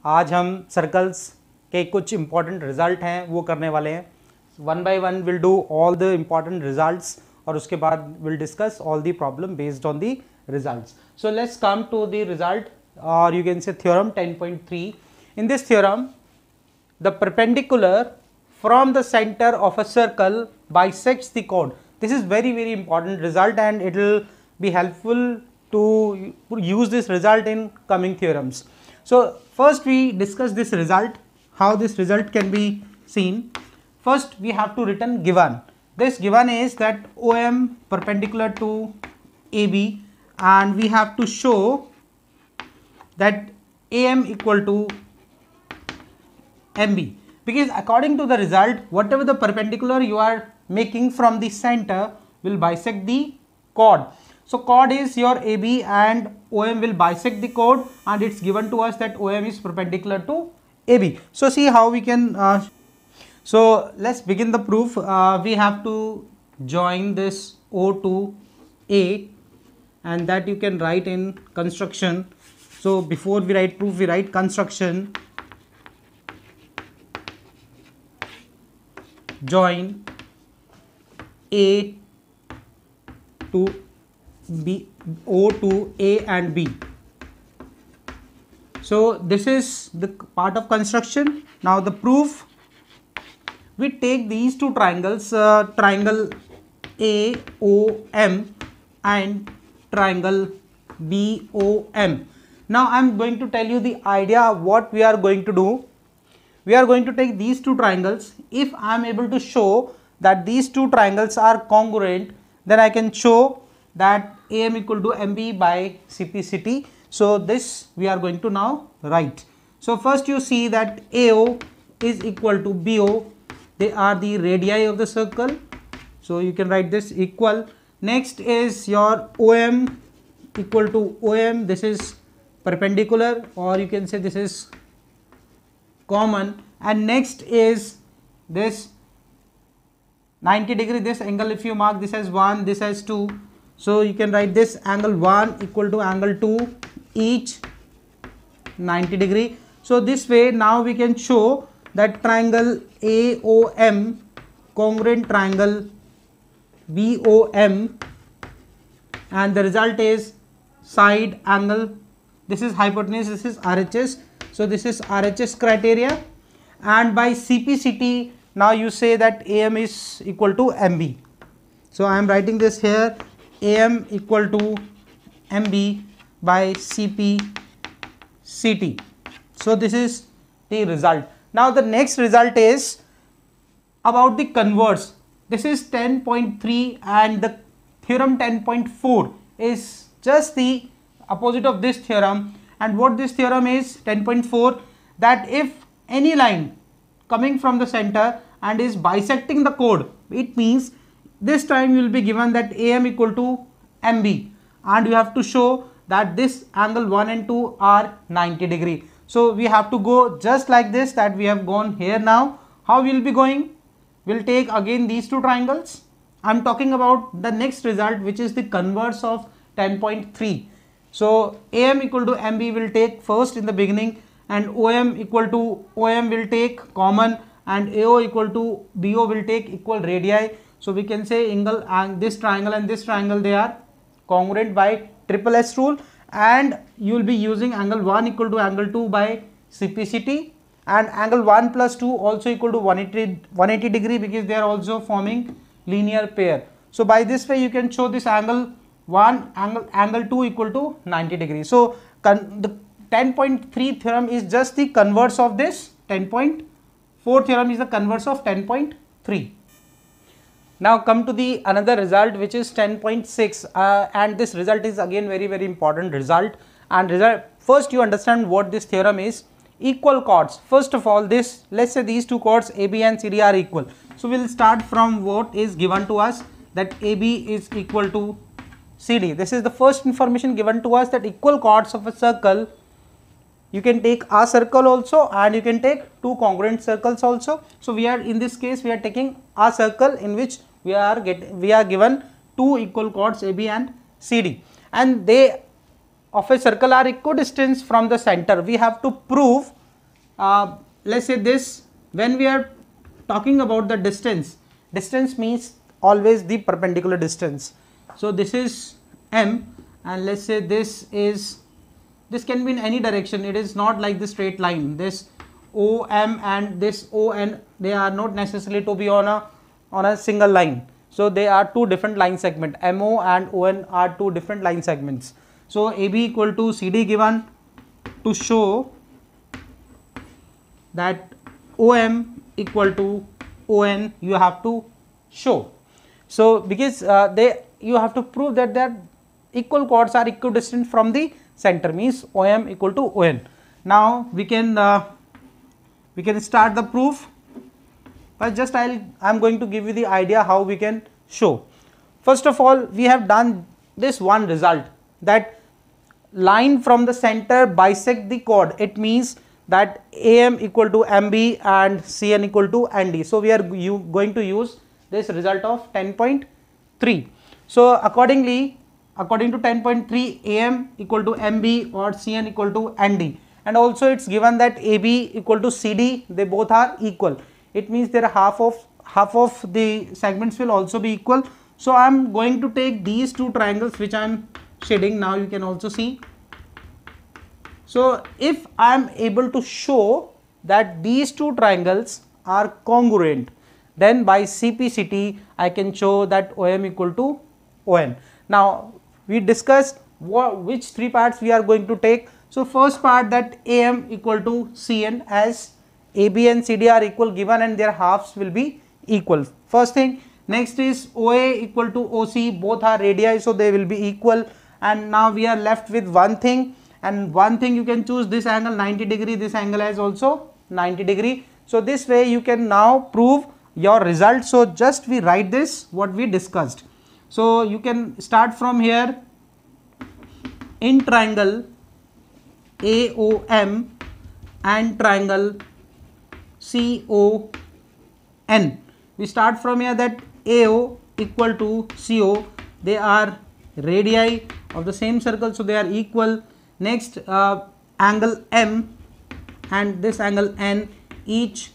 आज हम सर्कल्स के कुछ इंपॉर्टेंट रिजल्ट हैं वो करने वाले हैं. One by one will do all the important results और उसके बाद will discuss all the problem based on the results. So let's come to the result or you can say theorem 10.3. In this theorem, the perpendicular from the center of a circle bisects the chord. This is very important result and it will be helpful to use this result in coming theorems. So first we discuss this result, how this result can be seen. First we have to written given. This given is that OM perpendicular to AB and we have to show that AM equal to MB, because according to the result whatever the perpendicular you are making from the center will bisect the chord. So chord is your AB and OM will bisect the chord and it's given to us that OM is perpendicular to AB. So see how we can so let's begin the proof. We have to join this O to A and that you can write in construction. So before we write proof, we write construction. Join A to B, O to A and B. So this is the part of construction. Now the proof, we take these two triangles, triangle AOM and triangle BOM. Now I am going to tell you the idea of what we are going to do. We are going to take these two triangles. If I am able to show that these two triangles are congruent, then I can show that AM equal to MB by CPCT. So this we are going to now write. So first you see that AO is equal to BO. They are the radii of the circle. So you can write this equal. Next is your OM equal to OM. This is perpendicular or you can say this is common, and next is this 90 degree, this angle if you mark this as 1, this as 2, so you can write this angle 1 equal to angle 2, each 90 degree. So this way now we can show that triangle AOM congruent triangle BOM and the result is side angle. This is hypotenuse, this is RHS. So this is RHS criteria, and by CPCT now you say that AM is equal to MB. So I am writing this here, AM equal to MB by CPCT. So this is the result. Now the next result is about the converse. This is 10.3 and the theorem 10.4 is just the opposite of this theorem. And what this theorem is 10.4, that if any line coming from the center and is bisecting the chord, it means this time you will be given that AM equal to MB and you have to show that this angle 1 and 2 are 90 degree. So we have to go just like this that we have gone here. Now how we will be going? We will take again these two triangles. I am talking about the next result which is the converse of 10.3. So AM equal to MB will take first in the beginning and OM equal to OM will take common and AO equal to BO will take equal radii. So we can say angle and this triangle they are congruent by triple S rule, and you will be using angle 1 equal to angle 2 by CPCT and angle 1 plus 2 also equal to 180 degree because they are also forming linear pair. So by this way you can show this angle 1 angle 2 equal to 90 degrees. So the 10.3 theorem is just the converse of this 10.4 theorem is the converse of 10.3. Now come to the another result which is 10.6 and this result is again very important result. And first you understand what this theorem is. Equal chords. First of all, this, let's say these two chords AB and CD are equal. So we will start from what is given to us, that AB is equal to CD. This is the first information given to us, that equal chords of a circle, you can take a circle also and you can take two congruent circles also. So we are, in this case we are taking a circle in which we are given two equal chords AB and CD, and they of a circle are equidistant from the center. We have to prove let's say this, when we are talking about the distance, distance means always the perpendicular distance. So this is M, and let's say this can be in any direction. It is not like the straight line. This OM and this ON, they are not necessarily to be on a single line. So they are two different line segments. MO and ON are two different line segments. So AB equal to CD given to show that OM equal to ON, you have to show. So because you have to prove that their equal chords are equidistant from the center, means OM equal to ON. Now we can start the proof, but just I'm going to give you the idea how we can show. First of all, we have done this one result, that line from the center bisect the chord. It means that AM equal to MB and CN equal to ND. So we are going to use this result of 10.3. So accordingly, according to 10.3, AM equal to MB or CN equal to ND, and also it's given that AB equal to CD, they both are equal. It means there are half of the segments will also be equal. So I am going to take these two triangles which I am shading. Now you can also see. So if I am able to show that these two triangles are congruent, then by CPCT I can show that OM equal to ON. Now we discussed which three parts we are going to take. So first part, that AM equal to CN, as AB and CD are equal given and their halves will be equal. First thing. Next is OA equal to OC, both are radii, so they will be equal. And now we are left with one thing, and one thing you can choose this angle 90 degree, this angle is also 90 degree. So this way you can now prove your result. So just we write this what we discussed. So you can start from here. In triangle AOM and triangle CON, we start from here that AO equal to CO, they are radii of the same circle, so they are equal. Next, angle M and this angle N, each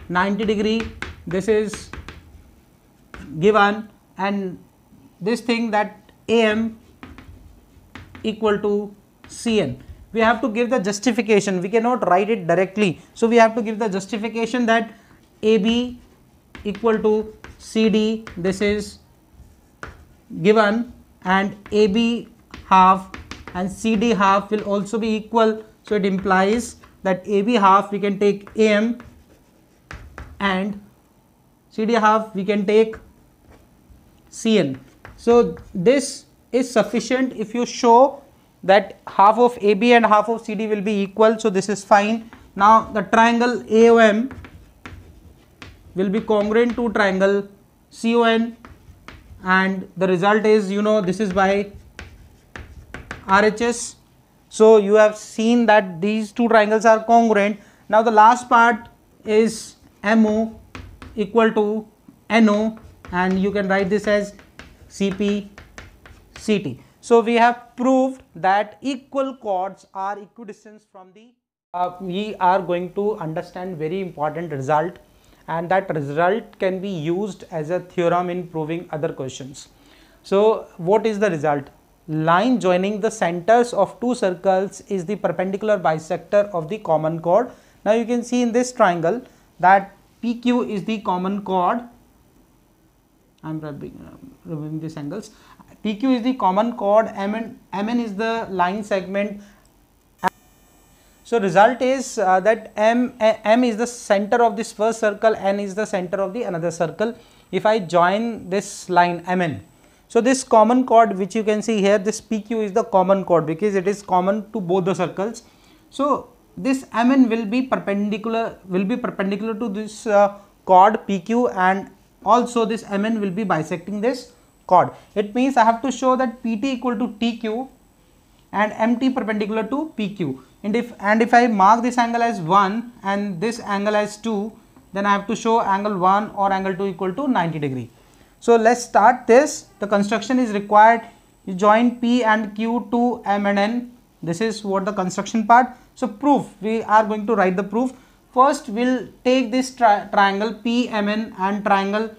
90 degree, this is given, and this thing that AM equal to CN. We have to give the justification. We cannot write it directly. So we have to give the justification that AB equal to CD, this is given, and AB half and CD half will also be equal. So it implies that AB half we can take AM and CD half we can take CN. So this is sufficient if you show that half of AB and half of CD will be equal. So this is fine. Now the triangle AOM will be congruent to triangle CON, and the result is, this is by RHS. So you have seen that these two triangles are congruent. Now the last part is MO equal to NO, and you can write this as CPCT. So we have proved that equal chords are equidistant from the we are going to understand very important result, and that result can be used as a theorem in proving other questions. So what is the result? Line joining the centers of two circles is the perpendicular bisector of the common chord. Now you can see in this triangle that PQ is the common chord. I am removing these angles. PQ is the common chord, MN is the line segment. So result is that M is the center of this first circle, N is the center of the another circle. If I join this line MN, so this common chord which you can see here, this PQ is the common chord because it is common to both the circles. So this MN will be perpendicular to this chord PQ, and also this MN will be bisecting this chord. It means I have to show that PT equal to TQ and MT perpendicular to PQ. And if I mark this angle as 1 and this angle as 2, then I have to show angle 1 or angle 2 equal to 90 degree. So let's start this. The construction is required. You join P and Q to M and N. This is what the construction part. So proof, we are going to write the proof. First we'll take this triangle PMN and triangle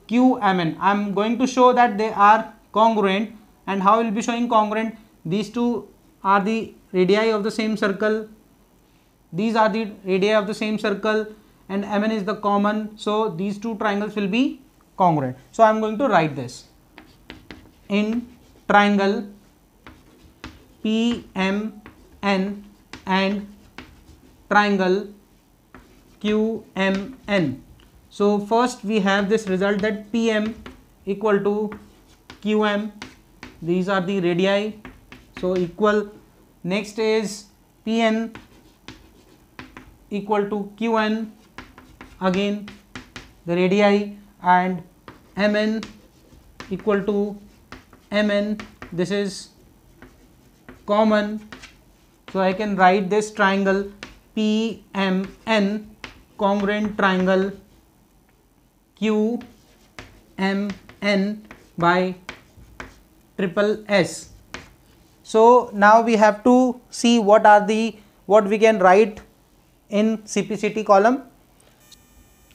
QMN. I am going to show that they are congruent. And how will be showing congruent? These two are the radii of the same circle. These are the radii of the same circle, and MN is the common. So these two triangles will be congruent. So I am going to write this. In triangle PMN and triangle QMN. So first we have this result that PM equal to QM. These are the radii, so equal. Next is PN equal to QN, again the radii, and MN equal to MN. This is common. So I can write this triangle PMN congruent triangle QMN by triple S. So now we have to see what we can write in CPCT column.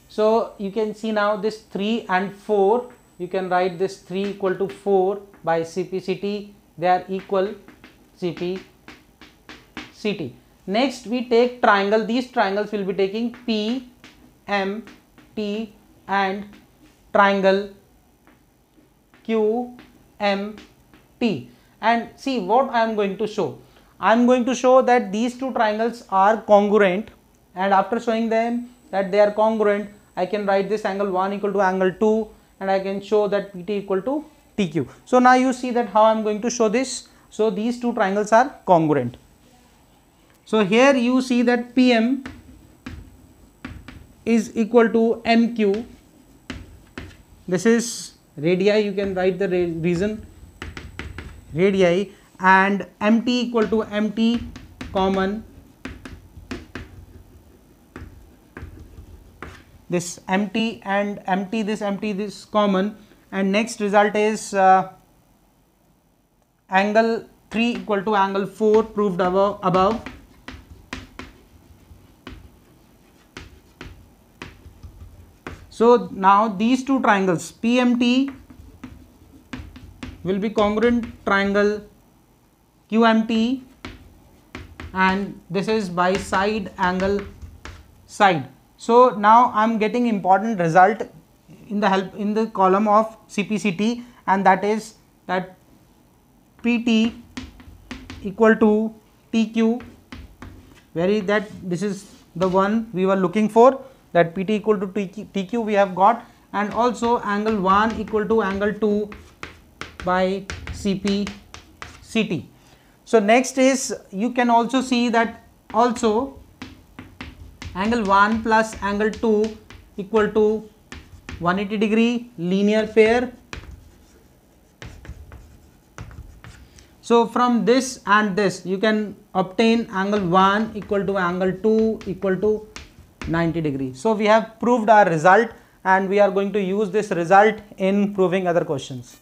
So you can see now this 3 and 4, you can write this 3 equal to 4 by CPCT, they are equal CPCT. Next we take triangle, these triangles will be taking P, M, T and triangle Q, M, T. And see what I am going to show. I am going to show that these two triangles are congruent, and after showing them that they are congruent, I can write this angle 1 equal to angle 2, and I can show that PT equal to TQ. So now you see that how I am going to show this. So these two triangles are congruent. So here you see that PM is equal to MQ. This is radii, you can write the reason radii, and MT equal to MT common. This MT and MT, this common, and next result is angle 3 equal to angle 4 proved above. So now these two triangles PMT will be congruent triangle QMT, and this is by side angle side. So now I am getting important result in the column of CPCT, and that is that PT equal to TQ. This is the one we were looking for, that PT equal to TQ we have got, and also angle 1 equal to angle 2 by CPCT. So next is, you can also see that also angle 1 plus angle 2 equal to 180 degree linear pair. So from this and this you can obtain angle 1 equal to angle 2 equal to 90 degrees. So we have proved our result, and we are going to use this result in proving other questions.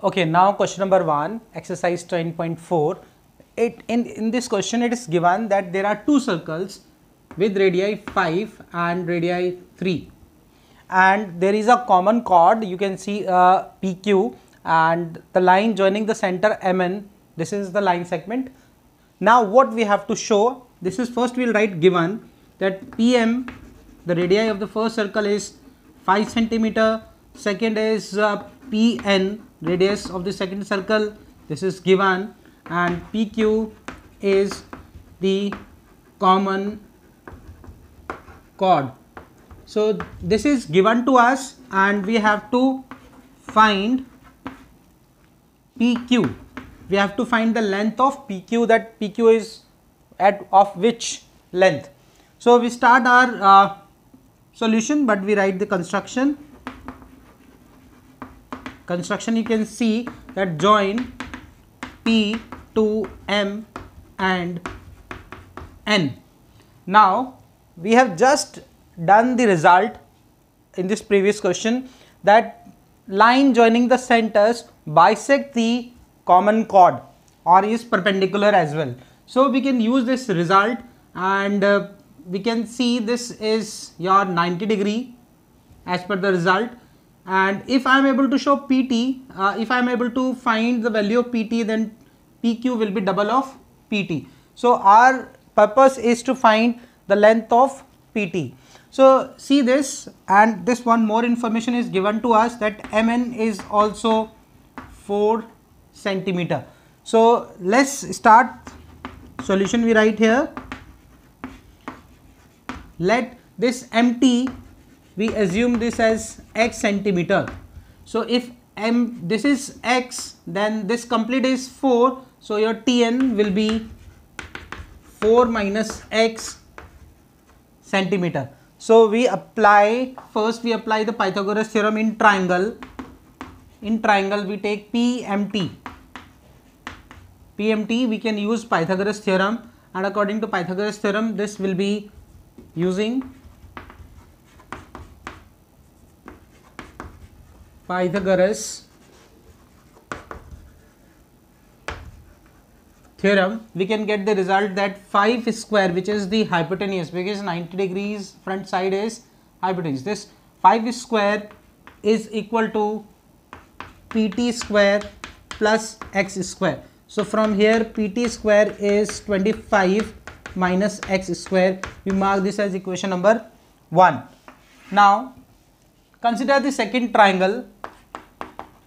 Okay, now question number 1, exercise 10.4. In this question it is given that there are two circles with radii 5 and radii 3, and there is a common chord, you can see PQ, and the line joining the center MN, this is the line segment. Now what we have to show, this is first we will write given that PM, the radii of the first circle is 5 centimeter, second is PN, radius of the second circle, this is given, and PQ is the common chord. So this is given to us, and we have to find PQ. We have to find the length of PQ, that PQ is of which length. So we start our solution, but we write the construction. You can see that join P to M and N. Now we have just done the result in this previous question, that line joining the centers bisect the common chord or is perpendicular as well. So we can use this result, and we can see this is your 90 degree as per the result. And if I am able to show PT, if I am able to find the value of PT, then PQ will be double of PT. So our purpose is to find the length of PT. So see this, and this one more information is given to us, that MN is also 4 centimeter. So let's start solution. We write here, let this MT, we assume this as x centimeter. So if this is x, then this complete is 4. So your Tn will be 4 minus x centimeter. So we apply, first we apply the Pythagoras theorem in triangle. In triangle we take PMT. PMT we can use Pythagoras theorem, and according to Pythagoras theorem this will be using Pythagoras theorem. We can get the result that 5 square, which is the hypotenuse, because 90 degrees front side is hypotenuse, this 5 square is equal to PT square plus x square. So from here PT square is 25 minus x square. We mark this as equation number 1. Now consider the second triangle.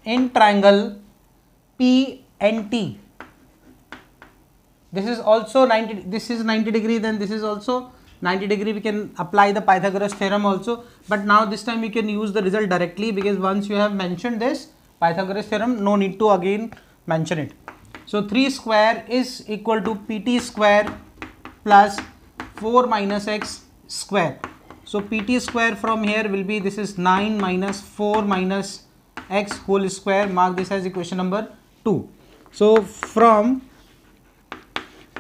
In triangle PNT, this is also 90, this is 90 degree, then this is also 90 degree. We can apply the Pythagoras theorem also, but now this time we can use the result directly, because once you have mentioned this Pythagoras theorem, no need to again mention it. So 3 square is equal to PT square plus 4 minus x square. So PT square from here will be, this is 9 minus 4 minus x whole square. Mark this as equation number 2. So from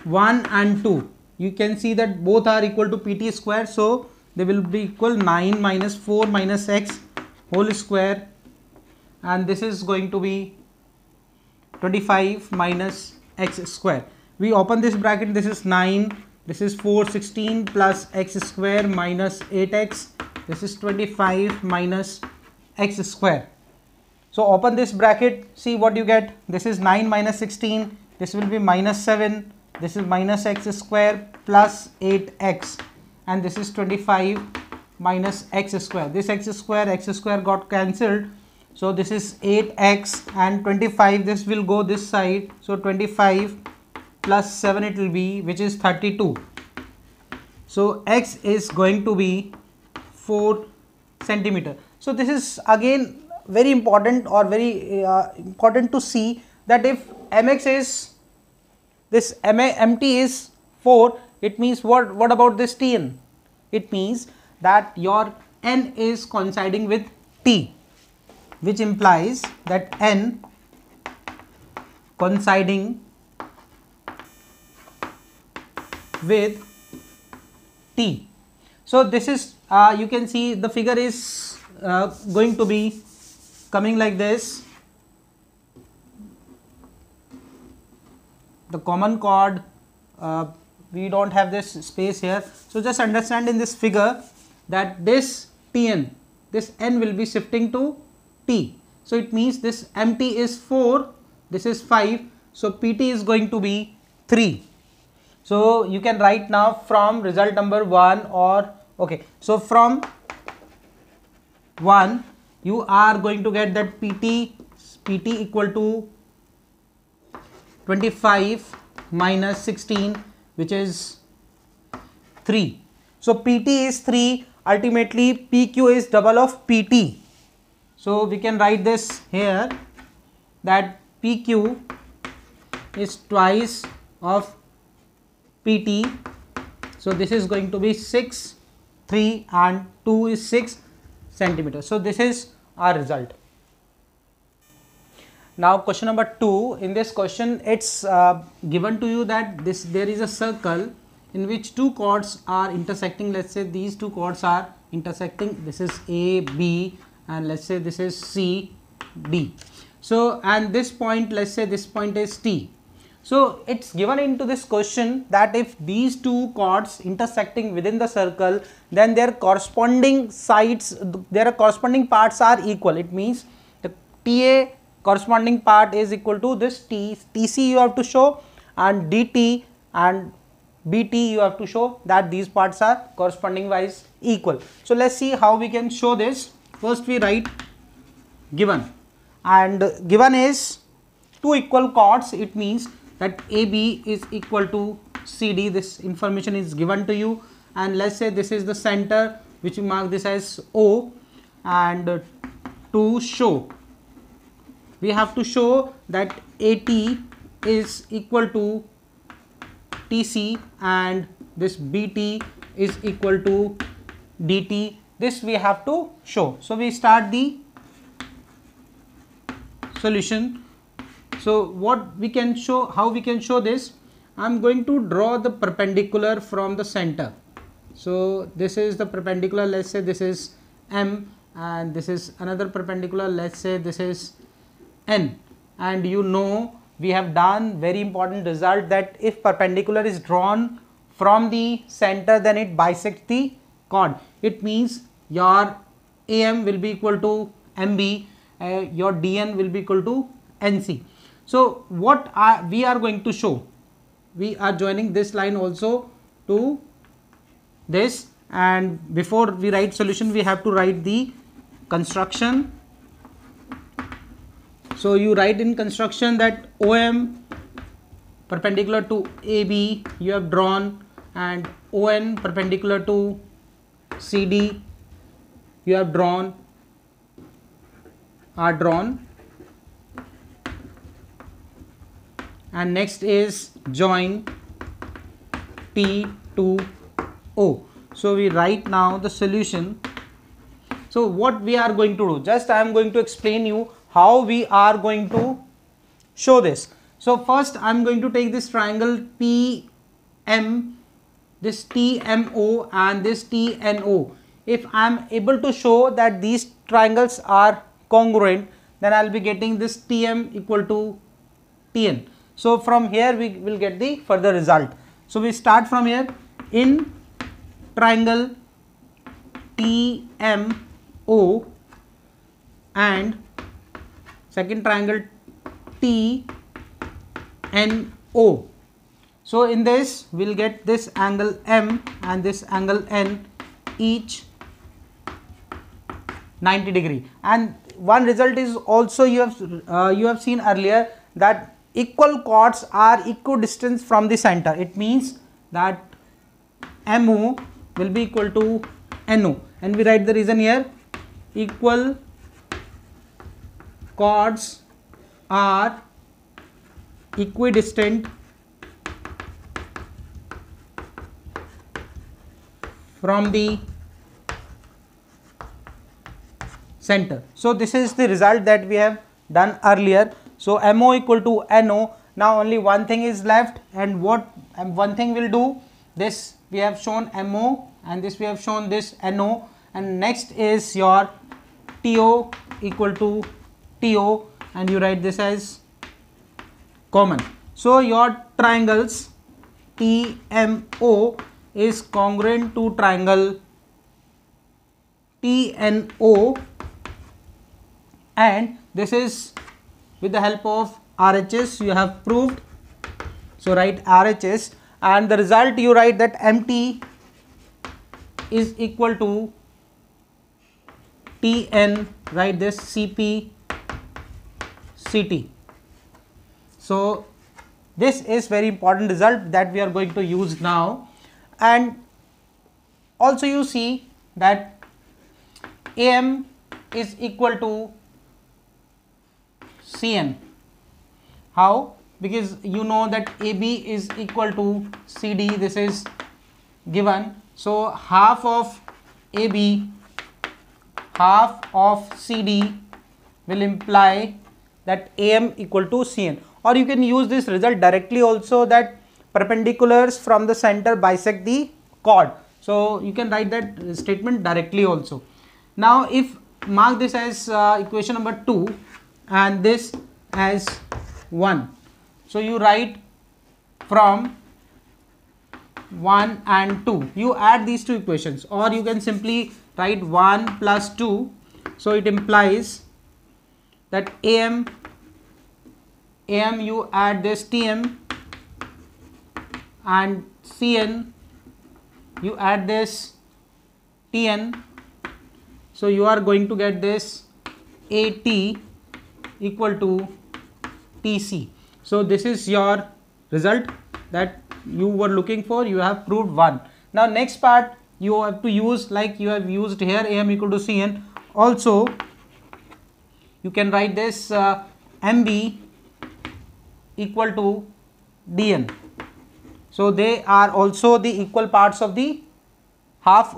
1 and 2 you can see that both are equal to PT square, so they will be equal 9 minus 4 minus x whole square, and this is going to be 25 minus x square. We open this bracket, this is 9, this is 4, 16 plus x square minus 8x, this is 25 minus x square. So open this bracket, see what you get. This is 9 minus 16, this will be minus 7, this is minus x square plus 8x, and this is 25 minus x square. This x square got cancelled, so this is 8x and 25, this will go this side, so 25 plus 7 it will be, which is 32. So x is going to be 4 centimeter. So this is again very important, or very important to see, that if mx is, this MT is 4, it means what about this Tn? It means that your n is coinciding with T, which implies that n coinciding with T. So this is, you can see the figure is going to be coming like this. The common chord, we don't have this space here, so just understand in this figure that this Tn, this n will be shifting to T. So it means this MT is 4, this is 5, so PT is going to be 3. So you can write now from result number 1, or okay, so from 1 you are going to get that PT equal to 25 minus 16, which is 3. So PT is 3, ultimately PQ is double of PT. So we can write this here, that PQ is twice of PT. So this is going to be 6, 3 and 2 is 6 centimeters. So this is our result. Now question number 2. In this question it's given to you that there is a circle in which two chords are intersecting. Let's say these two chords are intersecting. This is A, B, and let's say this is C, D. So and this point, let's say this point is T. So it's given into this question that if these two chords intersecting within the circle, then their corresponding sides, their corresponding parts are equal. It means the TA corresponding part is equal to this TC you have to show, and DT and BT you have to show that these parts are corresponding wise equal. So let's see how we can show this. First we write given, and given is two equal chords. It means that AB is equal to CD. This information is given to you, and let's say this is the center, which we mark this as O, and to show, we have to show that AT is equal to TC and this BT is equal to DT. This we have to show. So we start the solution. So what we can show, how we can show this, I am going to draw the perpendicular from the center. So this is the perpendicular, let's say this is M, and this is another perpendicular, let's say this is N. And you know, we have done very important result that if perpendicular is drawn from the center, then it bisects the chord. It means your AM will be equal to MB, your DN will be equal to NC. So what we are going to show, we are joining this line also to this, and before we write solution we have to write the construction. So you write in construction that OM perpendicular to AB you have drawn, and ON perpendicular to CD you have drawn, and next is join T to O. So we write now the solution. So what we are going to do, just I am going to explain you how we are going to show this. So first I am going to take this triangle PM, this TMO and this TNO. If I am able to show that these triangles are congruent, then I will be getting this TM equal to TN. So from here we will get the further result. So we start from here. In triangle TMO and second triangle TNO. So in this we will get this angle M and this angle N, each 90 degree. And one result is also you have seen earlier that equal chords are equidistant from the center. It means that MO will be equal to NO, and we write the reason here. Equal chords are equidistant from the center. So this is the result that we have done earlier. So MO equal to NO. Now only one thing is left, and what one thing will do, this we have shown MO and this we have shown this NO, and next is your TO equal to TO, and you write this as common. So your triangles TMO is congruent to triangle TNO, and this is with the help of RHS you have proved. So write RHS, and the result you write that MT is equal to TN, write this CP CT. So this is very important result that we are going to use now. And also you see that AM is equal to CN. How? Because you know that AB is equal to CD, this is given. So half of AB, half of CD will imply that AM equal to CN. Or you can use this result directly also, that perpendiculars from the center bisect the chord. So you can write that statement directly also. Now if mark this as equation number 2 and this as 1. So you write from 1 and 2. You add these two equations, or you can simply write 1 plus 2. So it implies that AM you add this TM, and CN you add this TN. So you are going to get this AT equal to TC. So this is your result that you were looking for. You have proved one. Now next part you have to use, like you have used here, AM equal to CN. Also you can write this MB equal to DN. So they are also the equal parts of the half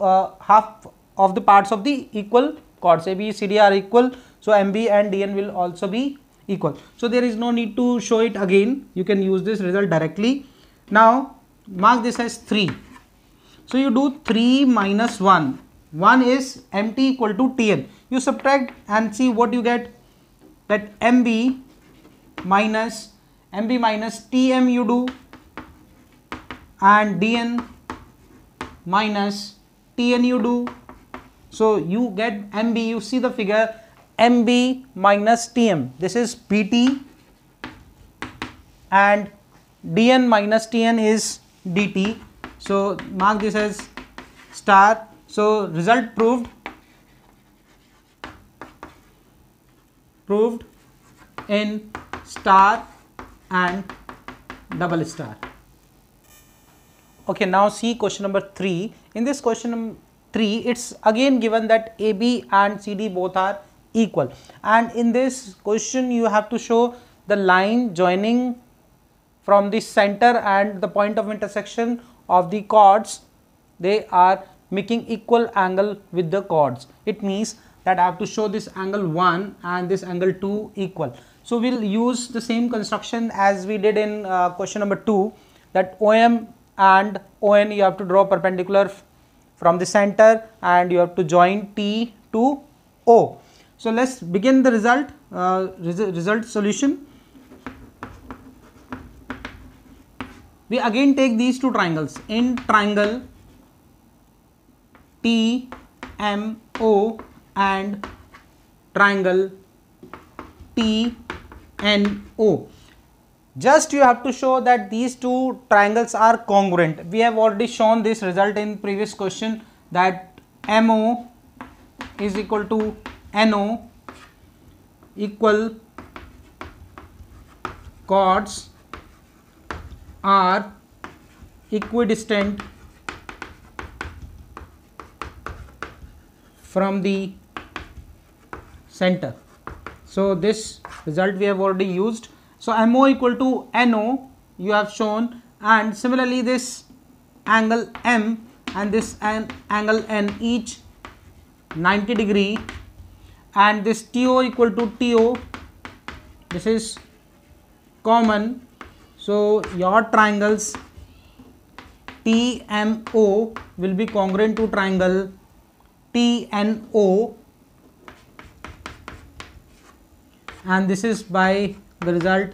of the parts of the equal chords. A, B, C, D are equal. So MB and DN will also be equal. So there is no need to show it again. You can use this result directly. Now mark this as 3. So you do 3 minus 1. 1 is MT equal to TN. You subtract and see what you get. That MB minus TM you do, and DN minus TN you do. So you get MB, you see the figure, MB minus TM, this is BT, and DN minus TN is DT. So mark this as star. So result proved in star and double star. Okay, now see question number 3. In this question number 3, it's again given that AB and CD both are equal, and in this question you have to show the line joining from the center and the point of intersection of the chords, they are making equal angle with the chords. It means that I have to show this angle 1 and this angle 2 equal. So we'll use the same construction as we did in question number 2, that OM and ON you have to draw perpendicular from the center and you have to join T to O. So let's begin the result solution. We again take these two triangles. In triangle TMO and triangle TNO, just you have to show that these two triangles are congruent. We have already shown this result in previous question, that MO is equal to NO equal chords are equidistant from the center. So this result we have already used. So MO equal to NO you have shown, and similarly this angle M and this angle N each 90 degree, and this TO equal to TO, this is common. So your triangles TMO will be congruent to triangle TNO, and this is by the result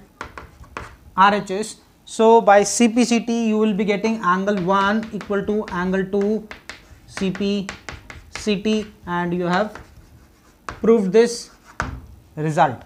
RHS. So by CPCT you will be getting angle 1 equal to angle 2 CPCT, and you have proved this result.